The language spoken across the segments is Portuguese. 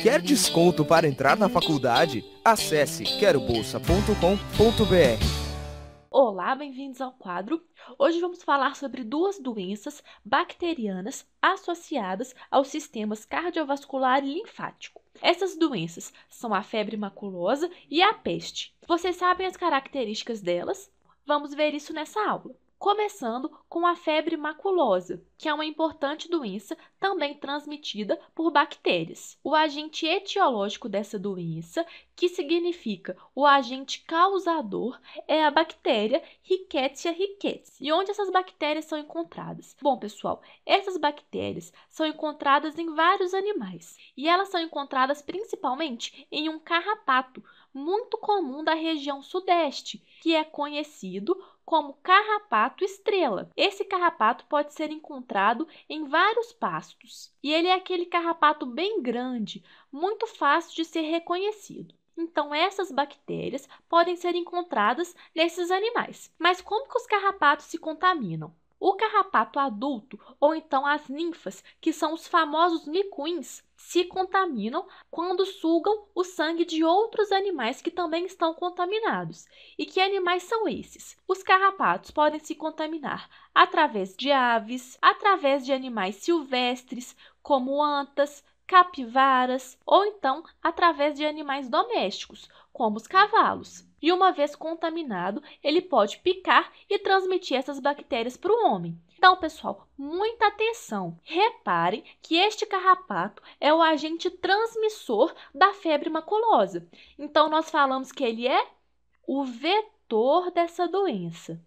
Quer desconto para entrar na faculdade? Acesse querobolsa.com.br. Olá, bem-vindos ao quadro. Hoje vamos falar sobre duas doenças bacterianas associadas aos sistemas cardiovascular e linfático. Essas doenças são a febre maculosa e a peste. Vocês sabem as características delas? Vamos ver isso nessa aula. Começando com a febre maculosa, que é uma importante doença também transmitida por bactérias. O agente etiológico dessa doença, que significa o agente causador, é a bactéria Rickettsia ricketts. E onde essas bactérias são encontradas? Bom, pessoal, essas bactérias são encontradas em vários animais e elas são encontradas principalmente em um carrapato muito comum da região sudeste, que é conhecido como carrapato estrela. Esse carrapato pode ser encontrado em vários pastos e ele é aquele carrapato bem grande, muito fácil de ser reconhecido. Então, essas bactérias podem ser encontradas nesses animais. Mas como que os carrapatos se contaminam? O carrapato adulto, ou então as ninfas, que são os famosos micuins, se contaminam quando sugam o sangue de outros animais que também estão contaminados. E que animais são esses? Os carrapatos podem se contaminar através de aves, através de animais silvestres, como antas, capivaras, ou então através de animais domésticos, como os cavalos. E uma vez contaminado, ele pode picar e transmitir essas bactérias para o homem. Então, pessoal, muita atenção. Reparem que este carrapato é o agente transmissor da febre maculosa. Então, nós falamos que ele é o vetor dessa doença.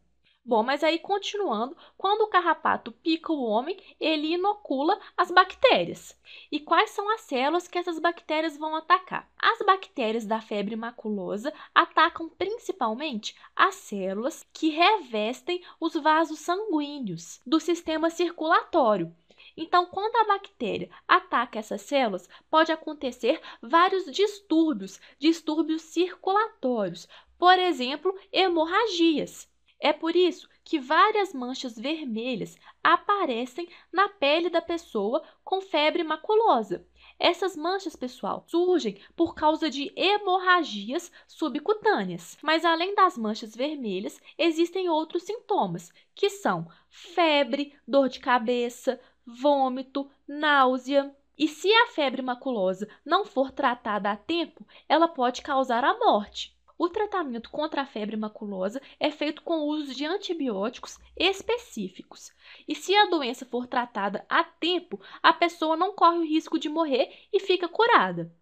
Bom, mas aí continuando, quando o carrapato pica o homem, ele inocula as bactérias. E quais são as células que essas bactérias vão atacar? As bactérias da febre maculosa atacam principalmente as células que revestem os vasos sanguíneos do sistema circulatório. Então, quando a bactéria ataca essas células, pode acontecer vários distúrbios circulatórios, por exemplo, hemorragias. É por isso que várias manchas vermelhas aparecem na pele da pessoa com febre maculosa. Essas manchas, pessoal, surgem por causa de hemorragias subcutâneas. Mas além das manchas vermelhas, existem outros sintomas, que são febre, dor de cabeça, vômito, náusea. E se a febre maculosa não for tratada a tempo, ela pode causar a morte. O tratamento contra a febre maculosa é feito com o uso de antibióticos específicos. E se a doença for tratada a tempo, a pessoa não corre o risco de morrer e fica curada.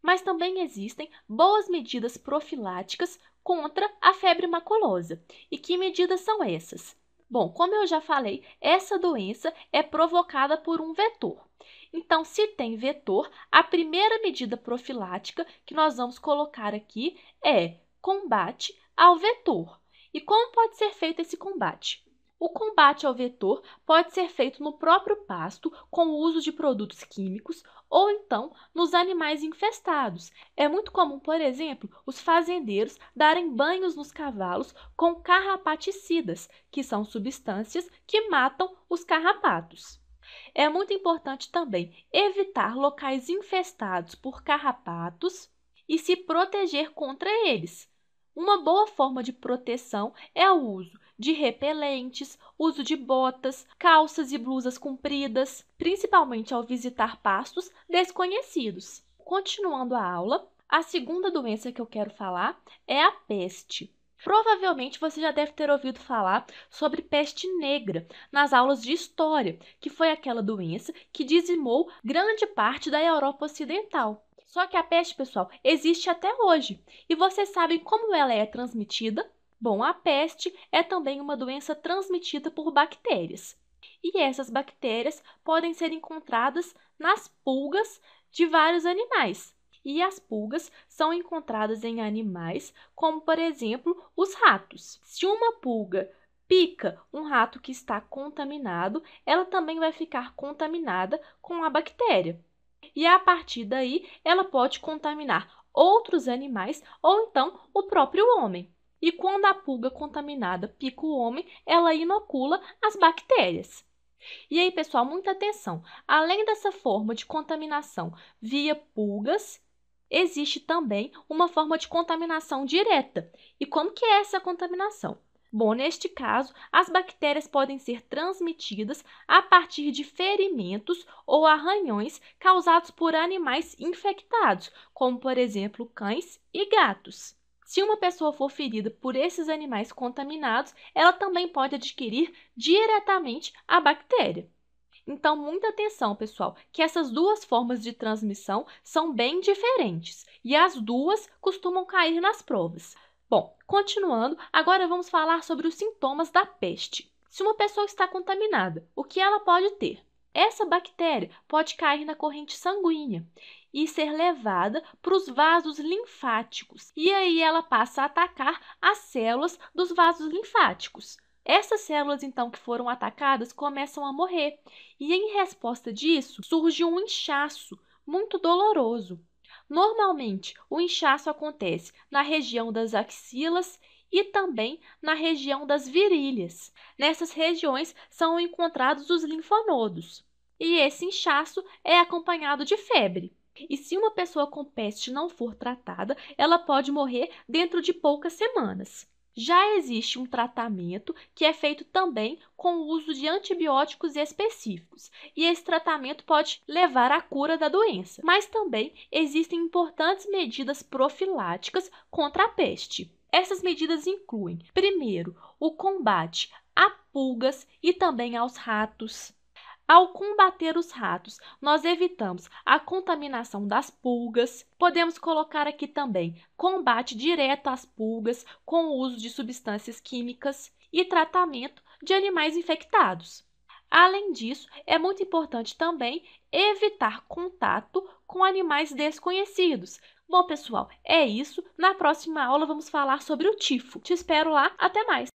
Mas também existem boas medidas profiláticas contra a febre maculosa. E que medidas são essas? Bom, como eu já falei, essa doença é provocada por um vetor. Então, se tem vetor, a primeira medida profilática que nós vamos colocar aqui é combate ao vetor. E como pode ser feito esse combate? O combate ao vetor pode ser feito no próprio pasto com o uso de produtos químicos ou então nos animais infestados. É muito comum, por exemplo, os fazendeiros darem banhos nos cavalos com carrapaticidas, que são substâncias que matam os carrapatos. É muito importante também evitar locais infestados por carrapatos e se proteger contra eles. Uma boa forma de proteção é o uso de repelentes, uso de botas, calças e blusas compridas, principalmente ao visitar pastos desconhecidos. Continuando a aula, a segunda doença que eu quero falar é a peste. Provavelmente você já deve ter ouvido falar sobre peste negra nas aulas de história, que foi aquela doença que dizimou grande parte da Europa Ocidental. Só que a peste, pessoal, existe até hoje. E vocês sabem como ela é transmitida? Bom, a peste é também uma doença transmitida por bactérias. E essas bactérias podem ser encontradas nas pulgas de vários animais. E as pulgas são encontradas em animais como, por exemplo, os ratos. Se uma pulga pica um rato que está contaminado, ela também vai ficar contaminada com a bactéria. E a partir daí, ela pode contaminar outros animais ou então o próprio homem. E quando a pulga contaminada pica o homem, ela inocula as bactérias. E aí, pessoal, muita atenção. Além dessa forma de contaminação via pulgas, existe também uma forma de contaminação direta. E como que é essa contaminação? Bom, neste caso, as bactérias podem ser transmitidas a partir de ferimentos ou arranhões causados por animais infectados, como, por exemplo, cães e gatos. Se uma pessoa for ferida por esses animais contaminados, ela também pode adquirir diretamente a bactéria. Então, muita atenção, pessoal, que essas duas formas de transmissão são bem diferentes e as duas costumam cair nas provas. Bom, continuando, agora vamos falar sobre os sintomas da peste. Se uma pessoa está contaminada, o que ela pode ter? Essa bactéria pode cair na corrente sanguínea e ser levada para os vasos linfáticos, e aí ela passa a atacar as células dos vasos linfáticos. Essas células, então, que foram atacadas, começam a morrer, e em resposta disso, surge um inchaço muito doloroso. Normalmente, o inchaço acontece na região das axilas e também na região das virilhas. Nessas regiões são encontrados os linfonodos. E esse inchaço é acompanhado de febre. E se uma pessoa com peste não for tratada, ela pode morrer dentro de poucas semanas. Já existe um tratamento que é feito também com o uso de antibióticos específicos, e esse tratamento pode levar à cura da doença. Mas também existem importantes medidas profiláticas contra a peste. Essas medidas incluem, primeiro, o combate a pulgas e também aos ratos. Ao combater os ratos, nós evitamos a contaminação das pulgas. Podemos colocar aqui também combate direto às pulgas com o uso de substâncias químicas e tratamento de animais infectados. Além disso, é muito importante também evitar contato com animais desconhecidos. Bom, pessoal, é isso. Na próxima aula vamos falar sobre o tifo. Te espero lá. Até mais!